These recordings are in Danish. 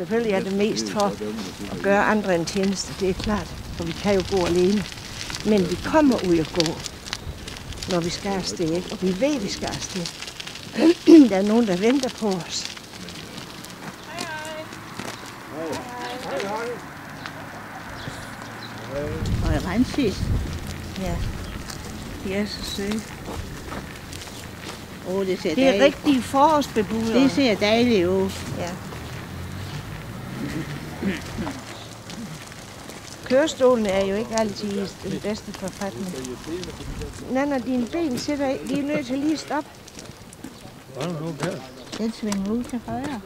Selvfølgelig er det mest for at gøre andre en tjeneste, det er klart. For vi kan jo gå alene. Men vi kommer ud og gå, når vi skal afsted, ikke? Og vi ved, vi skal afsted. Der er nogen, der venter på os. Og en regnsis. Ja, de er så søde. Det ser Det er rigtige forårsbebudere. Det ser dejligt ud. Ja. Kørestolen er jo ikke altid i den bedste forfatning. Nana, dine ben sidder ikke. De er nødt til lige at stoppe. Den svinger ud til højre.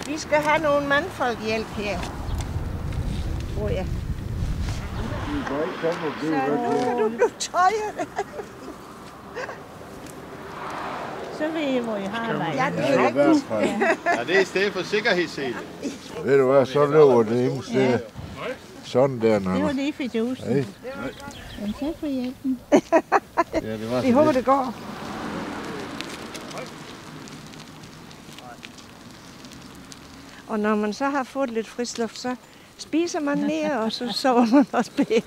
Vi skal have nogle mandfolkhjælp her. Ja. Så nu kan du blive tøjet. Så ved I, hvor I har vej. Ja, det er rigtigt. Ja, det er i stedet for sikkerhedssele. Ved du hvad, så løber det ene sted. Sådan der, Det var Nanna. lige fidusen. Hey. Men tak for hjælpen. Ja, det var Vi håber, det går. Og når man så har fået lidt frisk luft, så spiser man mere, og så sover man også bedre.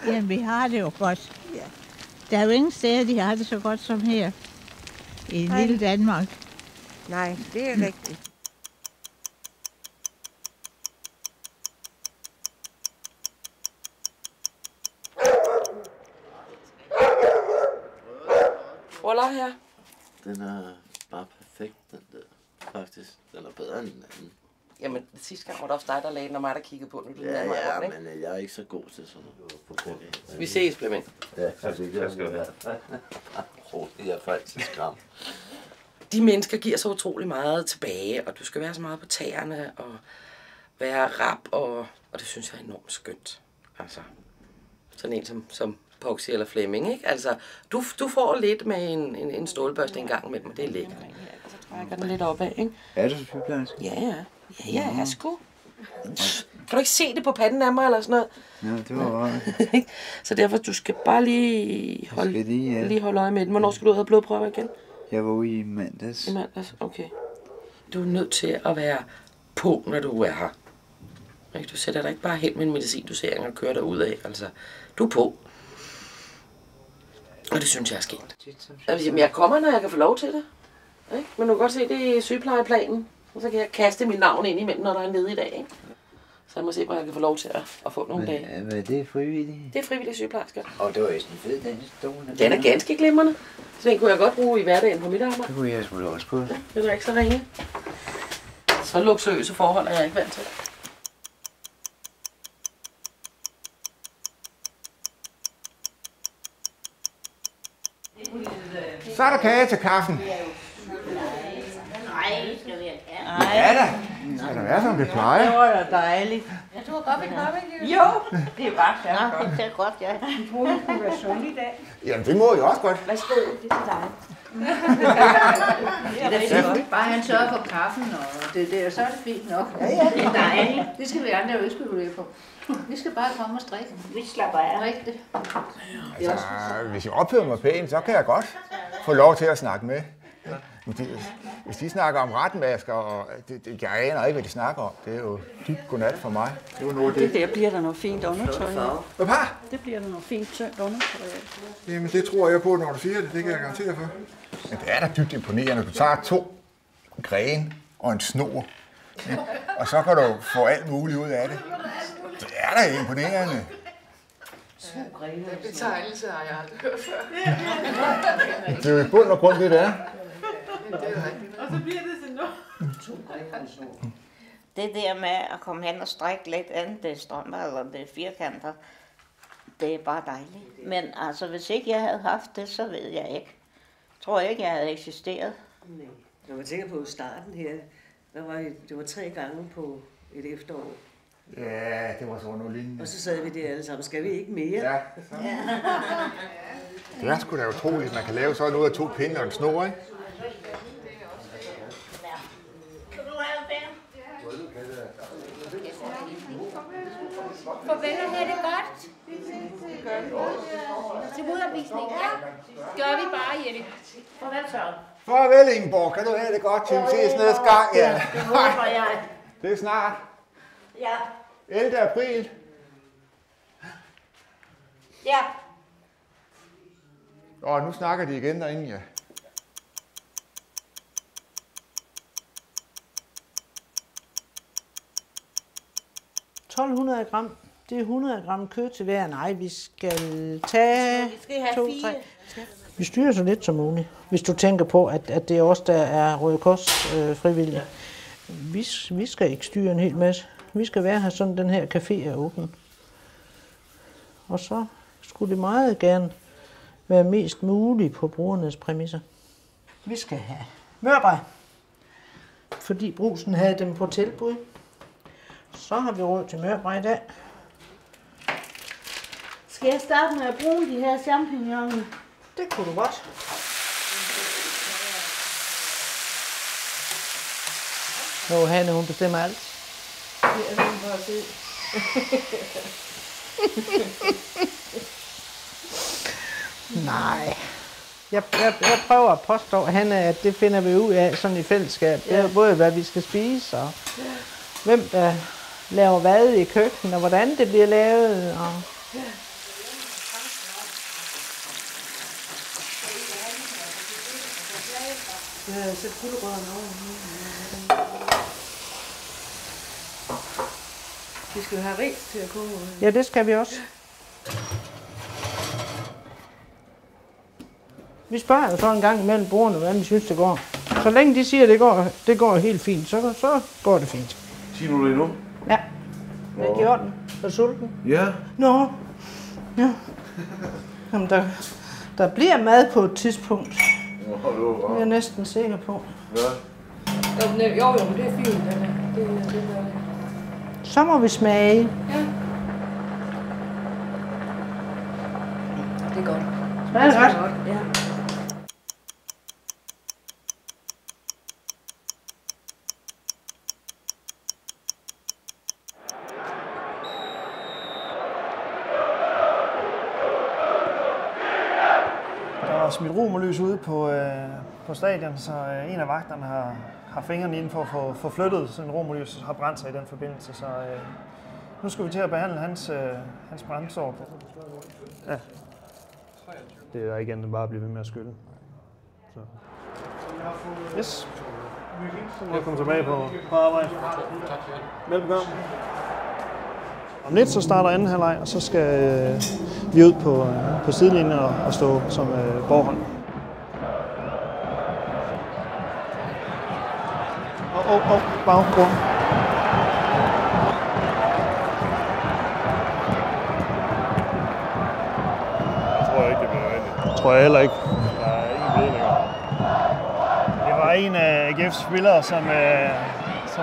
Jamen, vi har det jo godt. Ja. Der er jo ingen steder, de har det så godt som her. I Nej. lille Danmark. Nej, det er rigtigt. Voila her. Den er bare perfekt, den der. Faktisk. Den er bedre end den anden. Jamen, sidste gang var det også dig, der lagde den, og mig, der kiggede på den. Ja, men jeg er ikke så god til sådan noget. Vi ses, Flemming. Ja, det skal være. Det er faktisk skram. De mennesker giver så utrolig meget tilbage, og du skal være så meget på tæerne, og være rap, og det synes jeg er enormt skønt. Altså, sådan en som Poxy eller Flemming, ikke? Altså, du får lidt med en stålbørste en gang imellem, og det er lækkert. Så trækker den lidt opad, ikke? Er du sygeplejerske? Ja, jeg sgu. Kan du ikke se det på panden af mig, eller sådan noget? Ja, det var rart. Så derfor, du skal bare lige holde øje med den. Hvornår skal du ud og have blodprøver igen? Jeg var ude i mandags. I mandags, okay. Du er nødt til at være på, når du er her. Du sætter dig ikke bare hen med en medicindosering og kører dig ud af. Altså, du er på. Og det synes jeg er sket. Jamen, jeg kommer, når jeg kan få lov til det. Ikke? Men du kan godt se, det er sygeplejeplanen. Og så kan jeg kaste mit navn ind imellem, når der er en ledig dag. Ikke? Så jeg må se, hvor jeg kan få lov til at få nogle dage. Hvad er det frivilligt? Det er frivillige sygeplejersker. Og det var sådan en fed dag. Den er ganske glimrende. Så den kunne jeg godt bruge i hverdagen på mit arbejde. Det kunne jeg sgu også på. Ja, det er ikke så ringe. Så luksuriøse forhold er jeg ikke vant til. Så er der kage til kaffen. Nej, skal vi have. Ja da. Skal der være, som det plejer? Det var da dejligt. Jeg tror godt, vi kan barbecue. Jo, det var så godt. Det er godt, ja. Jeg tror, du kunne være sund i dag. Jamen, det må jeg også godt. Værsgo, det er til dig. Det er da fint godt. Bare han sørger for kaffen, og det, så er det fint nok. Ja. Det er dejligt. Det skal vi andre jo ikke spekulere på. Vi skal bare komme og strikke. Vi slapper af. Rigtigt. Altså, hvis jeg opfører mig pænt, så kan jeg godt få lov til at snakke med. Hvis de snakker om retmasker, og jeg aner ikke, hvad de snakker om. Det er jo dybt godnat for mig. Det er jo noget det der bliver der noget fint undertøj. Hvad par? Det bliver der noget fint tyndt undertøj. Jamen, det tror jeg på, når du siger det. Det kan jeg garantere for. Men det er da dybt imponerende. Du tager 2 grene og en snor, og så kan du få alt muligt ud af det. Det er da imponerende. Betegnelse har jeg aldrig hørt før. Det er jo i bund og grund, det der. Og så bliver det sådan noget. Det der med at komme hen og strække lidt, enten det er strømper eller det er firkanter, det er bare dejligt. Men altså, hvis ikke jeg havde haft det, så ved jeg ikke. Tror jeg ikke, jeg havde eksisteret. Nej. Når man tænker på starten her, det var 3 gange på et efterår. Ja, det var sådan noget lignende. Og så sad vi der alle sammen. Skal vi ikke mere? Ja. Det er sgu da utroligt, man kan lave sådan noget af 2 pinde og en snor, ikke? Farvel og have det godt. Til udopvisning, ja. Gør vi bare, Jette. Farvel så. Farvel, Ingeborg. Kan du have det godt til? Vi ses næste gang, ja. Det håber jeg. Det er snart. Ja. 11. april. Ja. Og nu snakker de igen derinde, ja. gram. Det er 100 gram kød til hver. Nej, vi skal tage... Vi skal have 4. Vi styrer så lidt som muligt. Hvis du tænker på, at det er os, der er Røde Kors frivillige. Vi skal ikke styre en hel masse. Vi skal være her, sådan den her café er åben. Og så skulle det meget gerne være mest muligt på brugernes præmisser. Vi skal have mørbrad, fordi Brugsen havde dem på tilbud. Så har vi råd til mørbrad i dag. Skal jeg starte med at bruge de her champignoner? Det kunne du godt. Hanne, hun bestemmer alt. Det er hun for at se. Nej. Jeg prøver at påstå, Hanne, at det finder vi ud af sådan i fællesskab. Det er både, hvad vi skal spise, og hvem der laver hvad i køkkenet, og hvordan det bliver lavet. Og Jeg har sæt gulerødderne over. Vi skal jo have ris til at koge. ja, det skal vi også. Vi spørger jo så en gang imellem brugerne, hvordan de synes, det går. Så længe de siger, at det går helt fint, så går det fint. Siger du det nu? Ja. Det er i orden. Er du sulten? Ja. Nå. Ja. Jamen, der bliver mad på et tidspunkt. Det er jeg næsten sikker på. Ja. Jo, men det er fint. Det. Så må vi smage. Ja. Det er godt. Smager det godt? Ja. Der var smidt romerlys ude på stadion, så en af vagterne har fingrene inden for at få flyttet sådan en romerlys, har brændt sig i den forbindelse. Så nu skal vi til at behandle hans brændsår. Ja. Det er ikke andet bare at blive ved med at skylle. Så. Yes. Velkommen tilbage på arbejde. Velkommen. Om lidt så starter anden halvleg, og så skal vi ud på sidelinjen og stå som borghold. Bagbrug. Jeg tror ikke, det bliver rigtigt. Tror jeg heller ikke. Der er ingen ledninger. Det var en af AGF's spillere, som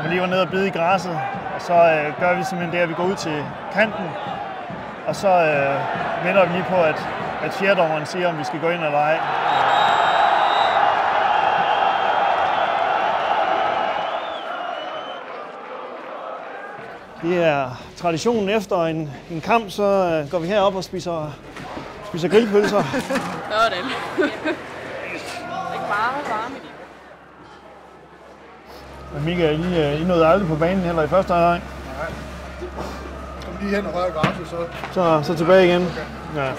lige var nede og bide i græsset. Og så gør vi simpelthen det, at vi går ud til kanten. Og så venter vi lige på, at fjerdommeren siger, om vi skal gå ind eller ej. Det er traditionen efter en kamp, så går vi herop og spiser grillpølser. Sådan. Ikke meget varme. Men Michael, I nåede aldrig på banen heller i første halvleg. Nej. Kom lige hen og røre græsset, så... Så tilbage igen. Okay. Ja.